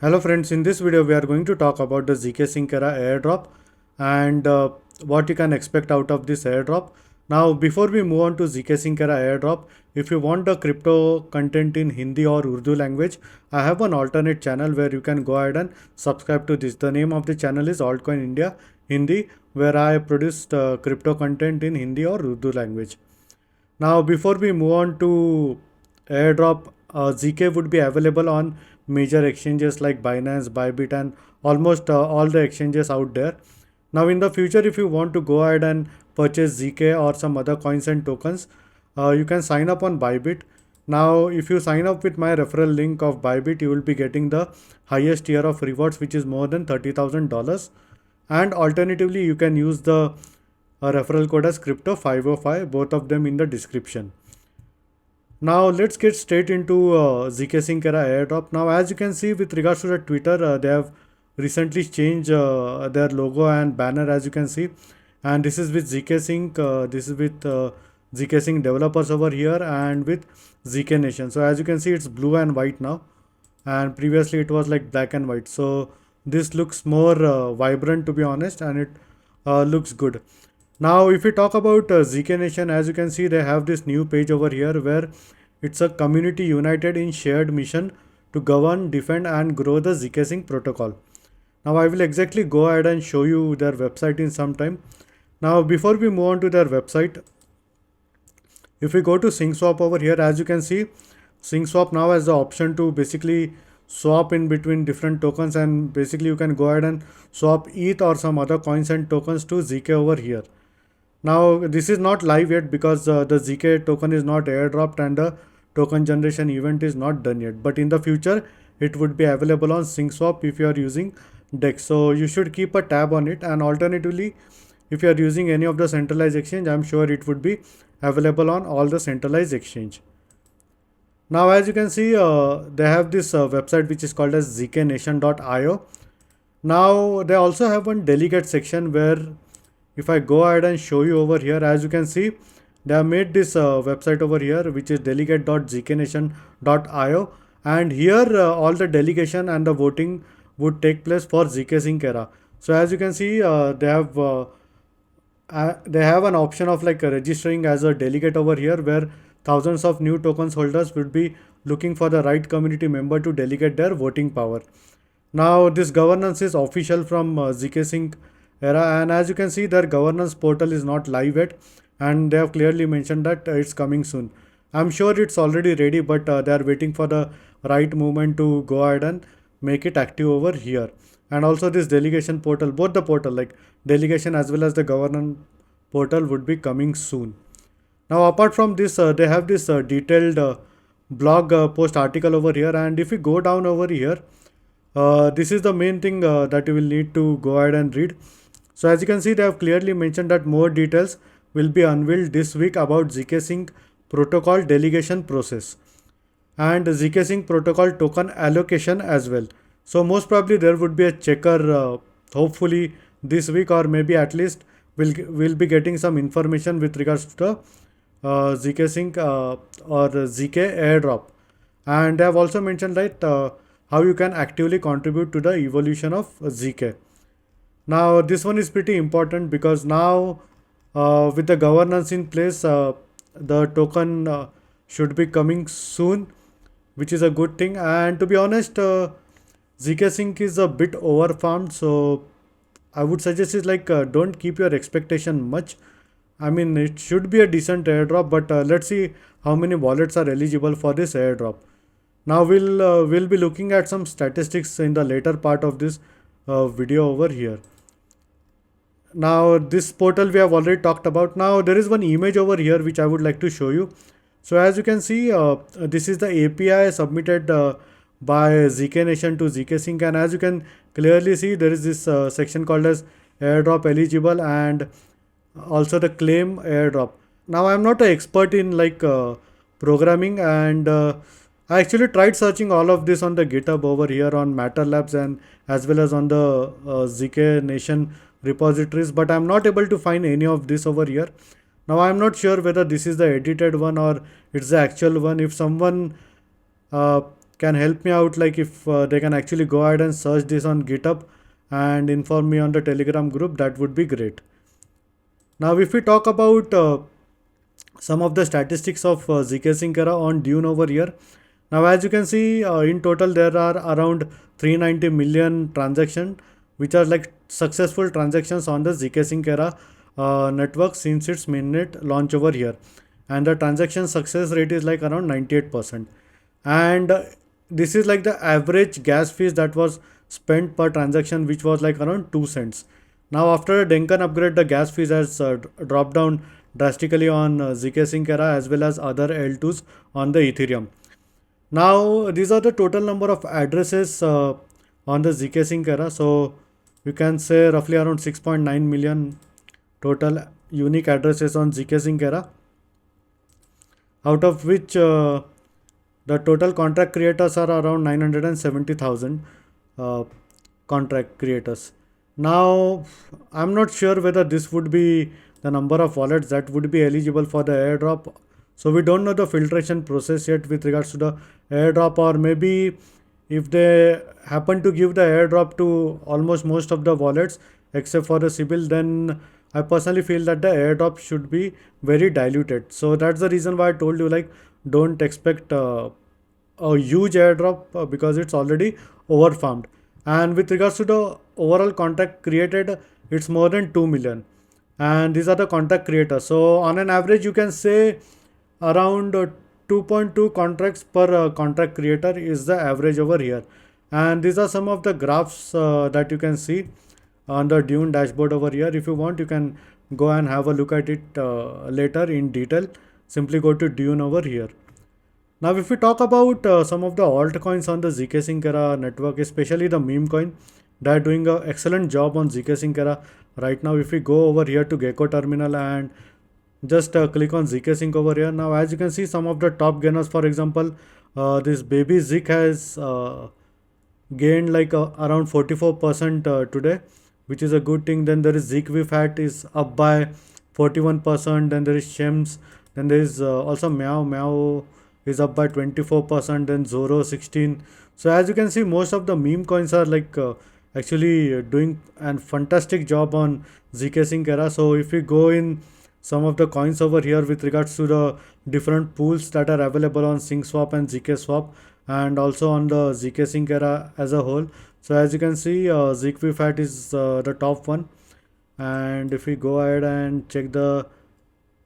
Hello friends, in this video we are going to talk about the ZkSync era airdrop and what you can expect out of this airdrop. Now before we move on to ZkSync era airdrop, if you want the crypto content in Hindi or Urdu language, I have an alternate channel where you can go ahead and subscribe to this. The name of the channel is Altcoin India Hindi, where I produce crypto content in Hindi or Urdu language. Now before we move on to airdrop, ZK would be available on major exchanges like Binance, Bybit, and almost all the exchanges out there. Now in the future, if you want to go ahead and purchase ZK or some other coins and tokens, you can sign up on Bybit. Now if you sign up with my referral link of Bybit, you will be getting the highest tier of rewards, which is more than $30,000. And alternatively, you can use the referral code as crypto 505, both of them in the description. Now let's get straight into ZkSync era airdrop. Now as you can see with regards to the Twitter, they have recently changed their logo and banner, as you can see. And this is with ZkSync, this is with ZkSync developers over here and with ZK Nation. So as you can see, it's blue and white now, and previously it was like black and white. So this looks more vibrant, to be honest, and it looks good. Now if we talk about ZK Nation, as you can see, they have this new page over here where it's a community united in shared mission to govern, defend and grow the ZkSync protocol. Now I will exactly go ahead and show you their website in some time. Now before we move on to their website, if we go to SyncSwap over here, as you can see, SyncSwap now has the option to basically swap in between different tokens, and basically you can go ahead and swap ETH or some other coins and tokens to ZK over here. Now this is not live yet because the ZK token is not airdropped and the token generation event is not done yet. But in the future, it would be available on SyncSwap if you are using DEX. So you should keep a tab on it. And alternatively, if you are using any of the centralized exchange, I'm sure it would be available on all the centralized exchange. Now as you can see, they have this website which is called as zknation.io. Now they also have one delegate section where if I go ahead and show you over here, as you can see, they have made this website over here which is delegate.zknation.io, and here all the delegation and the voting would take place for ZkSync era. So as you can see, they have an option of like registering as a delegate over here, where thousands of new tokens holders would be looking for the right community member to delegate their voting power. Now this governance is official from ZkSync era, and as you can see, their governance portal is not live yet, and they have clearly mentioned that it's coming soon. I'm sure it's already ready, but they are waiting for the right moment to go ahead and make it active over here. And also this delegation portal, both the portal like delegation as well as the governance portal would be coming soon. Now apart from this, they have this detailed blog post article over here, and if you go down over here, this is the main thing that you will need to go ahead and read. So as you can see, they have clearly mentioned that more details will be unveiled this week about ZkSync protocol delegation process and ZkSync protocol token allocation as well. So most probably there would be a checker hopefully this week, or maybe at least we'll be getting some information with regards to the ZkSync or ZK airdrop. And they have also mentioned that how you can actively contribute to the evolution of ZK. Now this one is pretty important because now with the governance in place, the token should be coming soon, which is a good thing. And to be honest, ZkSync is a bit overfarmed, so I would suggest is like don't keep your expectation much. I mean, it should be a decent airdrop, but let's see how many wallets are eligible for this airdrop. Now we'll be looking at some statistics in the later part of this video over here. Now this portal we have already talked about. Now there is one image over here which I would like to show you. So as you can see, this is the API submitted by ZK Nation to ZkSync, and as you can clearly see, there is this section called as airdrop eligible and also the claim airdrop. Now I'm not an expert in like programming, and I actually tried searching all of this on the GitHub over here on Matter Labs and as well as on the ZK Nation repositories, but I'm not able to find any of this over here. Now I'm not sure whether this is the edited one or it's the actual one. If someone can help me out, like if they can actually go ahead and search this on GitHub and inform me on the Telegram group, that would be great. Now if we talk about some of the statistics of ZkSync era on Dune over here. Now as you can see, in total there are around 390 million transactions which are like successful transactions on the ZkSync era network since its mainnet launch over here, and the transaction success rate is like around 98%. And this is like the average gas fees that was spent per transaction, which was like around 2 cents. Now after a Denkan upgrade, the gas fees has dropped down drastically on ZkSync era as well as other L2s on the Ethereum. Now these are the total number of addresses on the ZkSync era. So you can say roughly around 6.9 million total unique addresses on ZkSync era, out of which the total contract creators are around 970,000 contract creators. Now I'm not sure whether this would be the number of wallets that would be eligible for the airdrop. So we don't know the filtration process yet with regards to the airdrop, or maybe if they happen to give the airdrop to almost most of the wallets except for the Sibyl, then I personally feel that the airdrop should be very diluted. So that's the reason why I told you, like, don't expect a huge airdrop because it's already overfarmed. And with regards to the overall contract created, it's more than 2 million, and these are the contract creators. So on an average you can say around 2.2 contracts per contract creator is the average over here. And these are some of the graphs that you can see on the Dune dashboard over here. If you want, you can go and have a look at it later in detail. Simply go to Dune over here. Now if we talk about some of the altcoins on the ZkSync era network, especially the meme coin, they are doing an excellent job on ZkSync era right now. If we go over here to Gecko terminal and just click on ZkSync over here, now as you can see, some of the top gainers, for example, this baby Zik has gained like around 44% today, which is a good thing. Then there is ZkVFat is up by 41%. Then there is Shems. Then there is also Meow is up by 24%. Then Zoro 16. So as you can see, most of the meme coins are like actually doing a fantastic job on ZkSync era. So if we go in some of the coins over here with regards to the different pools that are available on SyncSwap and ZkSwap, and also on the ZkSync era as a whole. So as you can see, ZkVFat is the top one. And if we go ahead and check the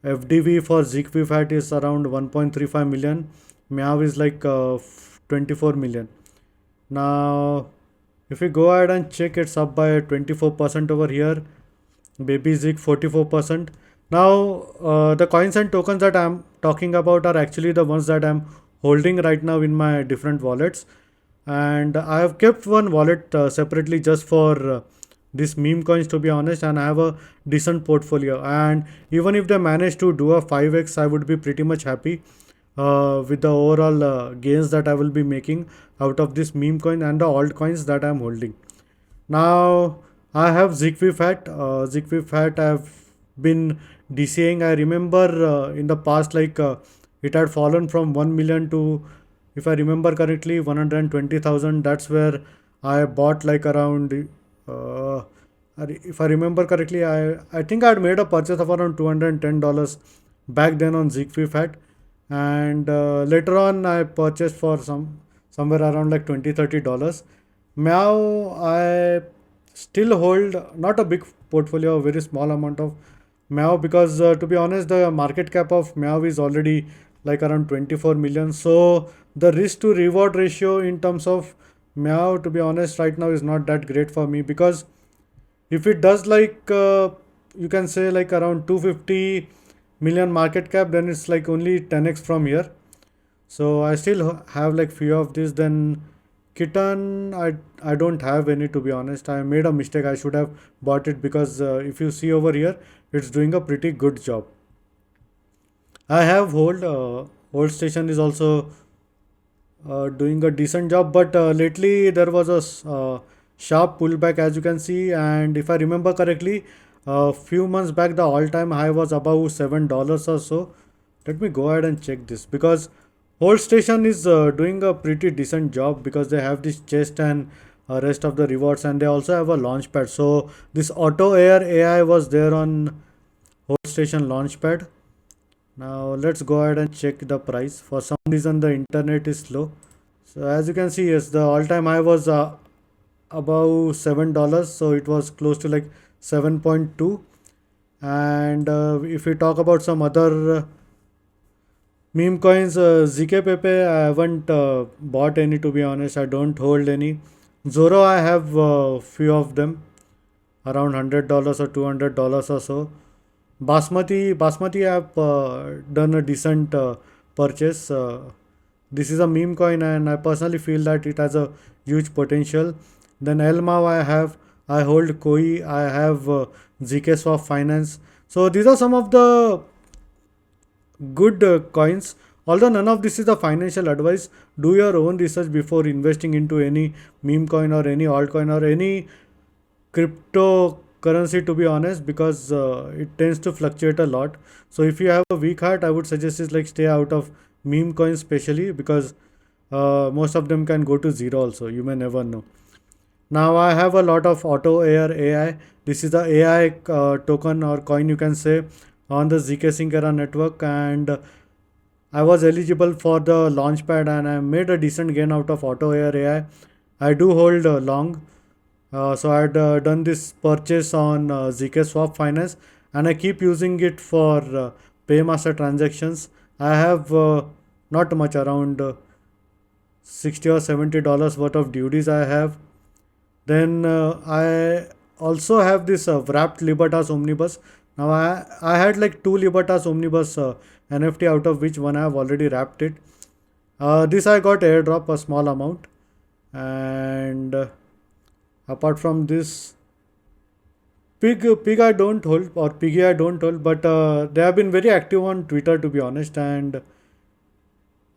FDV for ZkVFat is around 1.35 million. Meow is like 24 million. Now if we go ahead and check, it's up by 24% over here. Baby Zik 44%. Now the coins and tokens that I'm talking about are actually the ones that I'm holding right now in my different wallets, and I have kept one wallet separately just for this meme coins, to be honest, and I have a decent portfolio. And even if they manage to do a 5x, I would be pretty much happy with the overall gains that I will be making out of this meme coin and the altcoins that I'm holding. Now I have ZkVFat. ZkVFat I've been DCAing. I remember in the past, like it had fallen from 1 million to, if I remember correctly, 120,000. That's where I bought like around if I remember correctly, I think I had made a purchase of around $210 back then on ZkVFat, and later on I purchased for somewhere around like $20-30. Now I still hold not a big portfolio, a very small amount of Meow, because to be honest, the market cap of Meow is already like around 24 million. So the risk to reward ratio in terms of Meow, to be honest, right now is not that great for me, because if it does like you can say like around 250 million market cap, then it's like only 10x from here. So I still have like few of this. Then Kitten, I don't have any, to be honest. I made a mistake. I should have bought it, because if you see over here, it's doing a pretty good job. I have Hold Station is also doing a decent job, but lately there was a sharp pullback, as you can see. And if I remember correctly, a few months back the all-time high was above $7 or so. Let me go ahead and check this, because Hold Station is doing a pretty decent job because they have this chest and rest of the rewards, and they also have a launchpad. So this Auto Air AI was there on Hold Station launchpad. Now let's go ahead and check the price. For some reason the internet is slow. So as you can see, yes, the all-time high was above $7. So it was close to like 7.2. And if we talk about some other meme coins, ZkPepe, I haven't bought any, to be honest. I don't hold any. Zoro, I have few of them, around $100 or $200 or so. Basmati, I have done a decent purchase. This is a meme coin, and I personally feel that it has a huge potential. Then Elmao, I hold Koi, I have ZkSwap Finance. So these are some of the good coins. Although none of this is a financial advice, do your own research before investing into any meme coin or any altcoin or any cryptocurrency, to be honest, because it tends to fluctuate a lot. So if you have a weak heart, I would suggest is like stay out of meme coins, especially because most of them can go to zero also. You may never know. Now I have a lot of Auto Air AI. This is the AI token or coin, you can say, on the ZkSync era network, and I was eligible for the launchpad, and I made a decent gain out of Auto Air AI. I do hold long, so I had done this purchase on ZkSwap Finance, and I keep using it for Paymaster transactions. I have not much, around 60 or $70 worth of duties I have. Then I also have this wrapped Libertas Omnibus. Now I had like two Libertas Omnibus NFT, out of which one I have already wrapped it. This I got airdrop a small amount, and apart from this, pig I don't hold, or piggy I don't hold, but they have been very active on Twitter, to be honest, and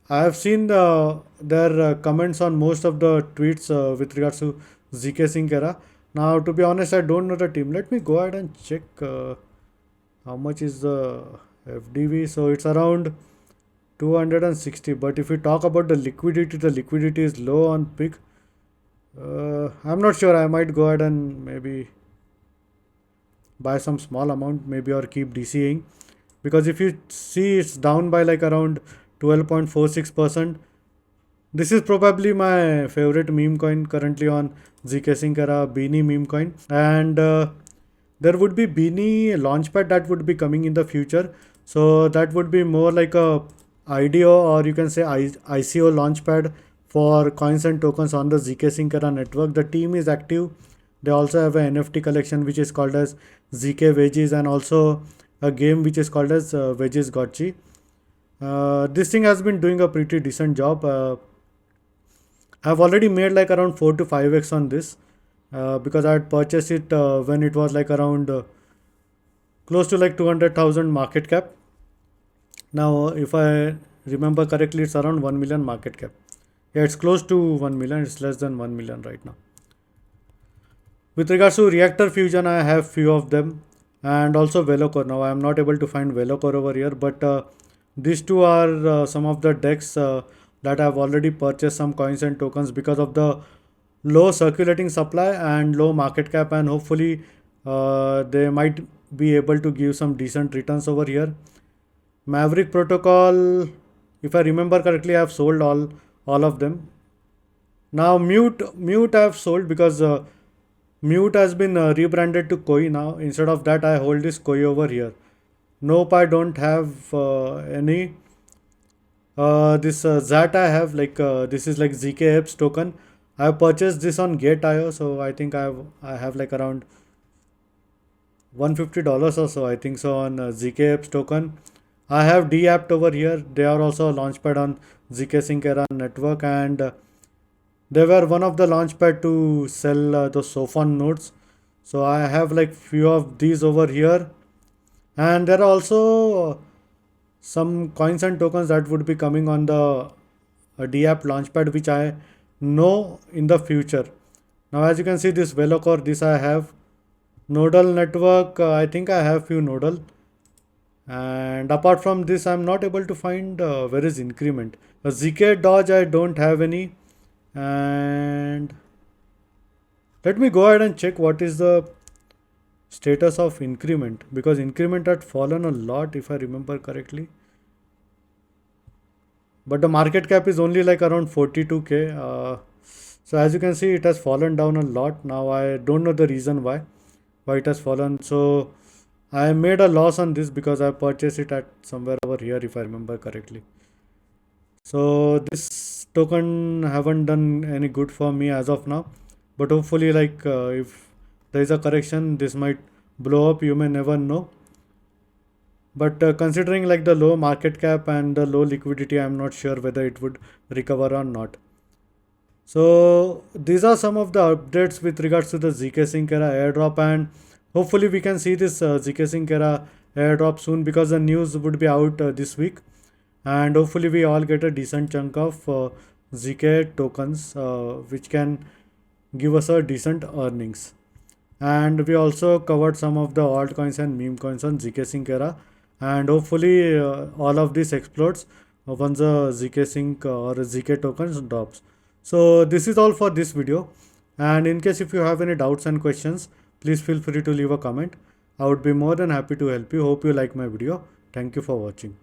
I have seen their comments on most of the tweets with regards to ZkSync era. Now, to be honest, I don't know the team. Let me go ahead and check how much is the FDV. So it's around 260. But if we talk about the liquidity is low on PIC. I'm not sure. I might go ahead and maybe buy some small amount, maybe, or keep DCing, because if you see, it's down by like around 12.46%. This is probably my favorite meme coin currently on ZkSync era, Beanie meme coin, and there would be Beanie launchpad that would be coming in the future. So that would be more like a IDO, or you can say ICO launchpad for coins and tokens on the ZkSync era network. The team is active. They also have an NFT collection which is called as ZK Veggies, and also a game which is called as Veggies Gotchi. This thing has been doing a pretty decent job. I've already made like around 4 to 5x on this, because I had purchased it when it was like around close to like 200,000 market cap. Now, if I remember correctly, it's around 1 million market cap. Yeah, it's close to 1 million. It's less than 1 million right now. With regards to reactor fusion, I have few of them, and also Velocore. Now I am not able to find Velocore over here, but these two are some of the decks that I have already purchased some coins and tokens because of the low circulating supply and low market cap, and hopefully they might be able to give some decent returns over here. Maverick Protocol, if I remember correctly, I have sold all of them. Now Mute I have sold because Mute has been rebranded to Koi now. Instead of that, I hold this Koi over here. Nope, I don't have any. This ZAT I have, like this is like ZKEPS token. I have purchased this on Gate.io, so I think I have like around $150 or so, I think so, on ZKEPS token. I have DAppt over here. They are also a launchpad on ZkSync era network, and they were one of the launchpad to sell the Sophon nodes. So I have like few of these over here, and there are also some coins and tokens that would be coming on the DApp launchpad, which I know in the future. Now, as you can see, this Velocore, this I have. Nodal network, I think I have few Nodal, And apart from this, I'm not able to find where is increment. ZK Dodge, I don't have any. And let me go ahead and check what is the status of increment, because increment had fallen a lot if I remember correctly. But the market cap is only like around 42k. So as you can see, it has fallen down a lot. Now I don't know the reason why it has fallen. So I made a loss on this because I purchased it at somewhere over here if I remember correctly. So this token haven't done any good for me as of now, but hopefully like if there is a correction, this might blow up, you may never know. But considering like the low market cap and the low liquidity, I'm not sure whether it would recover or not. So these are some of the updates with regards to the ZkSync era airdrop, and hopefully we can see this ZkSync era airdrop soon, because the news would be out this week, and hopefully we all get a decent chunk of ZK tokens, which can give us a decent earnings. And we also covered some of the altcoins and meme coins on ZkSync era, and hopefully all of this explodes once the ZkSync or ZK tokens drops. So this is all for this video, and in case if you have any doubts and questions, please feel free to leave a comment. I would be more than happy to help you. Hope you like my video. Thank you for watching.